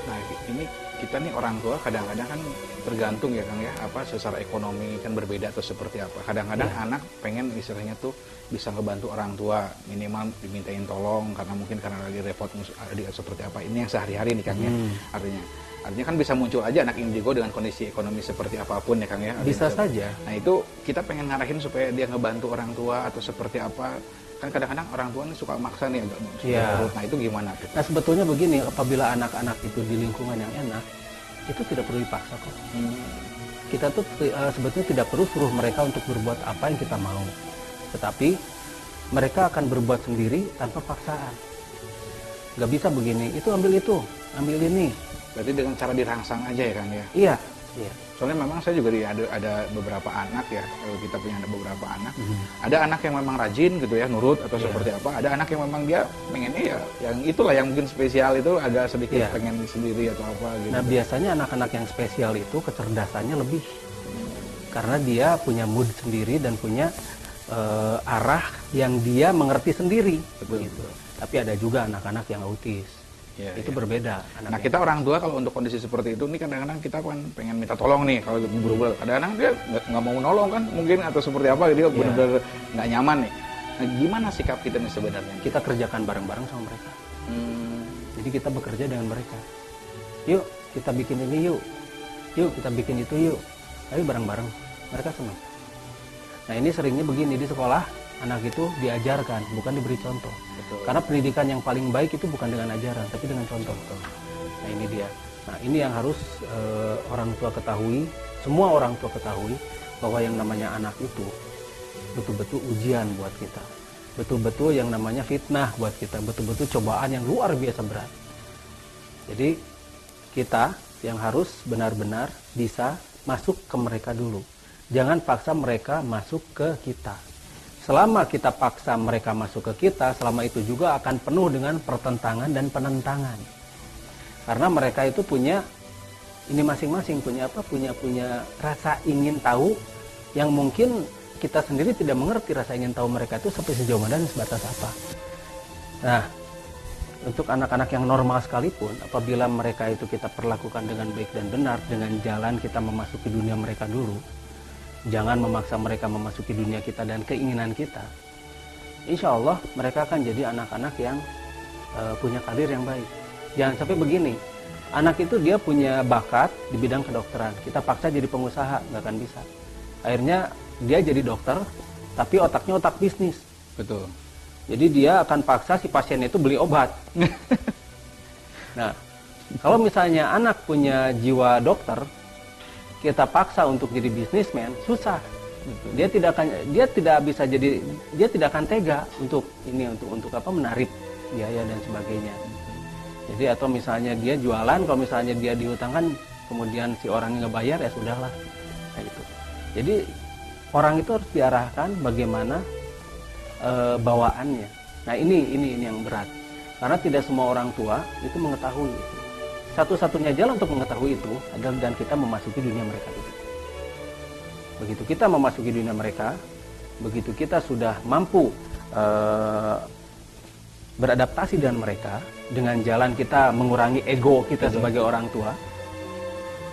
Nah, ini kita nih orang tua kadang-kadang kan tergantung ya Kang ya, apa secara ekonomi kan berbeda atau seperti apa. Kadang-kadang anak pengen istilahnya tuh bisa ngebantu orang tua, minimal dimintain tolong karena mungkin karena lagi repot adik seperti apa. Ini yang sehari-hari nih Kang ya. Artinya kan bisa muncul aja anak indigo dengan kondisi ekonomi seperti apapun ya Kang ya. Bisa saja. Nah, itu kita pengen ngarahin supaya dia ngebantu orang tua atau seperti apa. Kan kadang-kadang orang tua ini suka maksa nih agak nurut. Nah, itu gimana tuh? Nah, sebetulnya begini, apabila anak-anak itu di lingkungan yang enak, itu tidak perlu dipaksa kok. Kita tuh sebetulnya tidak perlu suruh mereka untuk berbuat apa yang kita mau. Tetapi mereka akan berbuat sendiri tanpa paksaan. Gak bisa begini, itu ambil ini. Berarti dengan cara dirangsang aja ya Kang ya? Iya. Soalnya memang saya juga ada beberapa anak ya, kita punya ada beberapa anak. Ada anak yang memang rajin gitu ya, nurut atau seperti apa. Ada anak yang memang dia pengennya ya, yang itulah yang mungkin spesial itu agak sedikit pengen sendiri atau apa gitu. Nah, biasanya anak-anak yang spesial itu kecerdasannya lebih. Karena dia punya mood sendiri dan punya arah yang dia mengerti sendiri. Begitu. Tapi ada juga anak-anak yang autis. Itu berbeda. Nah, kita orang tua kalau untuk kondisi seperti itu nih kadang-kadang kita kan pengen minta tolong nih kalau buru-buru. Kadang-kadang dia nggak mau nolong kan mungkin atau seperti apa, dia benar-benar nggak nyaman nih. Nah, gimana sikap kita nih sebenarnya? Kita kerjakan bareng-bareng sama mereka. Jadi kita bekerja dengan mereka. Yuk kita bikin ini yuk kita bikin itu yuk. Ayo bareng-bareng. Mereka senang. Nah, ini seringnya begini di sekolah, anak itu diajarkan, bukan diberi contoh. Betul. Karena pendidikan yang paling baik itu bukan dengan ajaran, tapi dengan contoh. Nah, ini dia. Nah, ini yang harus orang tua ketahui, semua orang tua ketahui, bahwa yang namanya anak itu betul-betul ujian buat kita. Betul-betul yang namanya fitnah buat kita, betul-betul cobaan yang luar biasa berat. Jadi, kita yang harus benar-benar bisa masuk ke mereka dulu. Jangan paksa mereka masuk ke kita. Selama kita paksa mereka masuk ke kita, selama itu juga akan penuh dengan pertentangan dan penentangan. Karena mereka itu punya ini masing-masing punya rasa ingin tahu yang mungkin kita sendiri tidak mengerti rasa ingin tahu mereka itu sampai sejauh mana dan sebatas apa. Nah, untuk anak-anak yang normal sekalipun, apabila mereka itu kita perlakukan dengan baik dan benar, dengan jalan kita memasuki dunia mereka dulu, jangan memaksa mereka memasuki dunia kita dan keinginan kita. Insya Allah mereka akan jadi anak-anak yang punya karir yang baik. Jangan sampai begini, anak itu dia punya bakat di bidang kedokteran, kita paksa jadi pengusaha, nggak akan bisa. Akhirnya dia jadi dokter, tapi otaknya otak bisnis. Betul. Jadi dia akan paksa si pasien itu beli obat. Nah, kalau misalnya anak punya jiwa dokter, kita paksa untuk jadi bisnismen, susah. Dia tidak akan tega untuk menarik biaya dan sebagainya. Jadi atau misalnya dia jualan, kalau misalnya dia dihutangkan, kemudian si orangnya nggak bayar, ya sudahlah. Kayak gitu. Jadi orang itu harus diarahkan bagaimana bawaannya. Nah, ini yang berat. Karena tidak semua orang tua itu mengetahui itu. Satu-satunya jalan untuk mengetahui itu adalah dan kita memasuki dunia mereka itu. Begitu kita memasuki dunia mereka, begitu kita sudah mampu beradaptasi dengan mereka, dengan jalan kita mengurangi ego kita sebagai orang tua,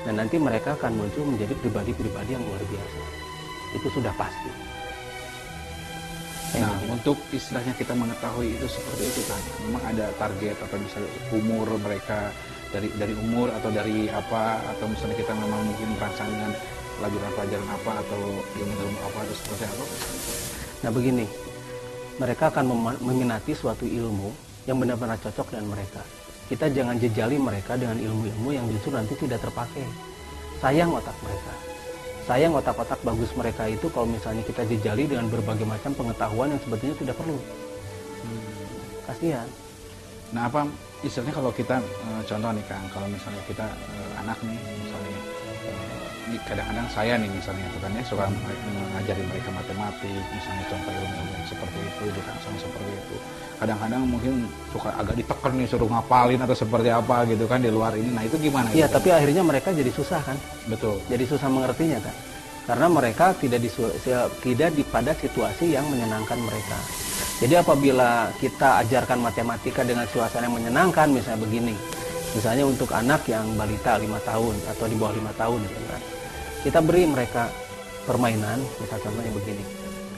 dan nanti mereka akan muncul menjadi pribadi-pribadi yang luar biasa. Itu sudah pasti. Nah, untuk istilahnya kita mengetahui itu seperti itu kan, memang ada target atau misalnya umur mereka dari umur atau dari apa, atau misalnya kita memang mungkin merancang dengan pelajaran-pelajaran apa atau ilmu-ilmu apa atau seperti apa. Nah, begini, mereka akan meminati suatu ilmu yang benar-benar cocok dengan mereka. Kita jangan jejali mereka dengan ilmu-ilmu yang justru nanti tidak terpakai. Sayang otak mereka. Sayang otak-otak bagus mereka itu kalau misalnya kita jejali dengan berbagai macam pengetahuan yang sebetulnya tidak perlu. Kasihan. Nah, apa istilahnya kalau kita contoh nih Kang, kalau misalnya kita anak nih misalnya kadang-kadang saya nih misalnya bukan ya suka ngajarin mereka matematik, misalnya contoh ilmu yang seperti itu, dirangsang seperti itu. Kadang-kadang mungkin suka agak ditekan nih suruh ngapalin atau seperti apa gitu kan di luar ini. Nah, itu gimana? Iya, tapi akhirnya mereka jadi susah kan? Betul. Jadi susah mengertinya kan? Karena mereka tidak pada situasi yang menyenangkan mereka. Jadi apabila kita ajarkan matematika dengan suasana yang menyenangkan, misalnya begini, Misalnya untuk anak yang balita 5 tahun atau di bawah 5 tahun gitu kan. Kita beri mereka permainan, misalnya contohnya begini.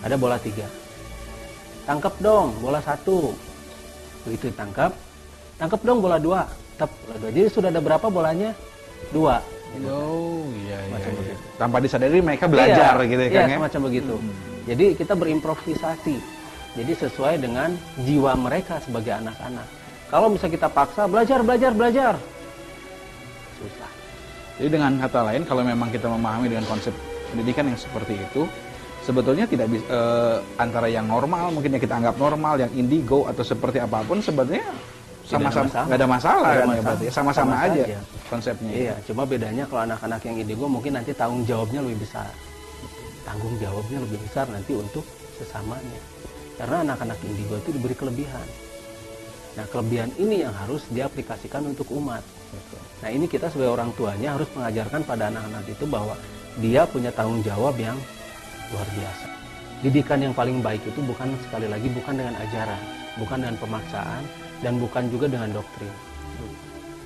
Ada bola 3. Tangkap dong bola 1. Begitu ditangkap. Tangkap dong bola 2. Tep, bola 2. Jadi sudah ada berapa bolanya? 2. Gitu. Oh iya, Macam iya. begitu. Tanpa disadari mereka belajar gitu ya, iya, Kang ya. semacam begitu. Jadi kita berimprovisasi. Jadi sesuai dengan jiwa mereka sebagai anak-anak. Kalau bisa kita paksa belajar, susah. Jadi dengan kata lain, kalau memang kita memahami dengan konsep pendidikan yang seperti itu, sebetulnya tidak bisa antara yang normal, mungkin yang kita anggap normal, yang indigo atau seperti apapun, sebetulnya sama-sama nggak ada masalah kan ya, berarti sama-sama aja saja konsepnya. Iya, cuma bedanya kalau anak-anak yang indigo mungkin nanti tanggung jawabnya lebih besar. Tanggung jawabnya lebih besar nanti untuk sesamanya. Karena anak-anak indigo itu diberi kelebihan. Nah, kelebihan ini yang harus diaplikasikan untuk umat. Nah, ini kita sebagai orang tuanya harus mengajarkan pada anak-anak itu bahwa dia punya tanggung jawab yang luar biasa. Didikan yang paling baik itu bukan, sekali lagi, bukan dengan ajaran, bukan dengan pemaksaan, dan bukan juga dengan doktrin.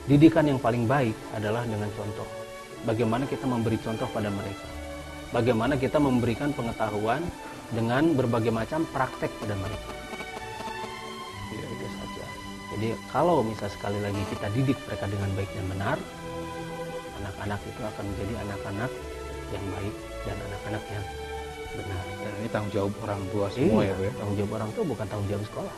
Didikan yang paling baik adalah dengan contoh. Bagaimana kita memberi contoh pada mereka. Bagaimana kita memberikan pengetahuan dengan berbagai macam praktek pada mereka. Itu saja. Jadi kalau misal sekali lagi kita didik mereka dengan baik dan benar, anak-anak itu akan menjadi anak-anak yang baik dan anak-anak yang benar. Dan ini tanggung jawab orang tua semua ya, Bu ya. Tanggung jawab orang tua bukan tanggung jawab sekolah.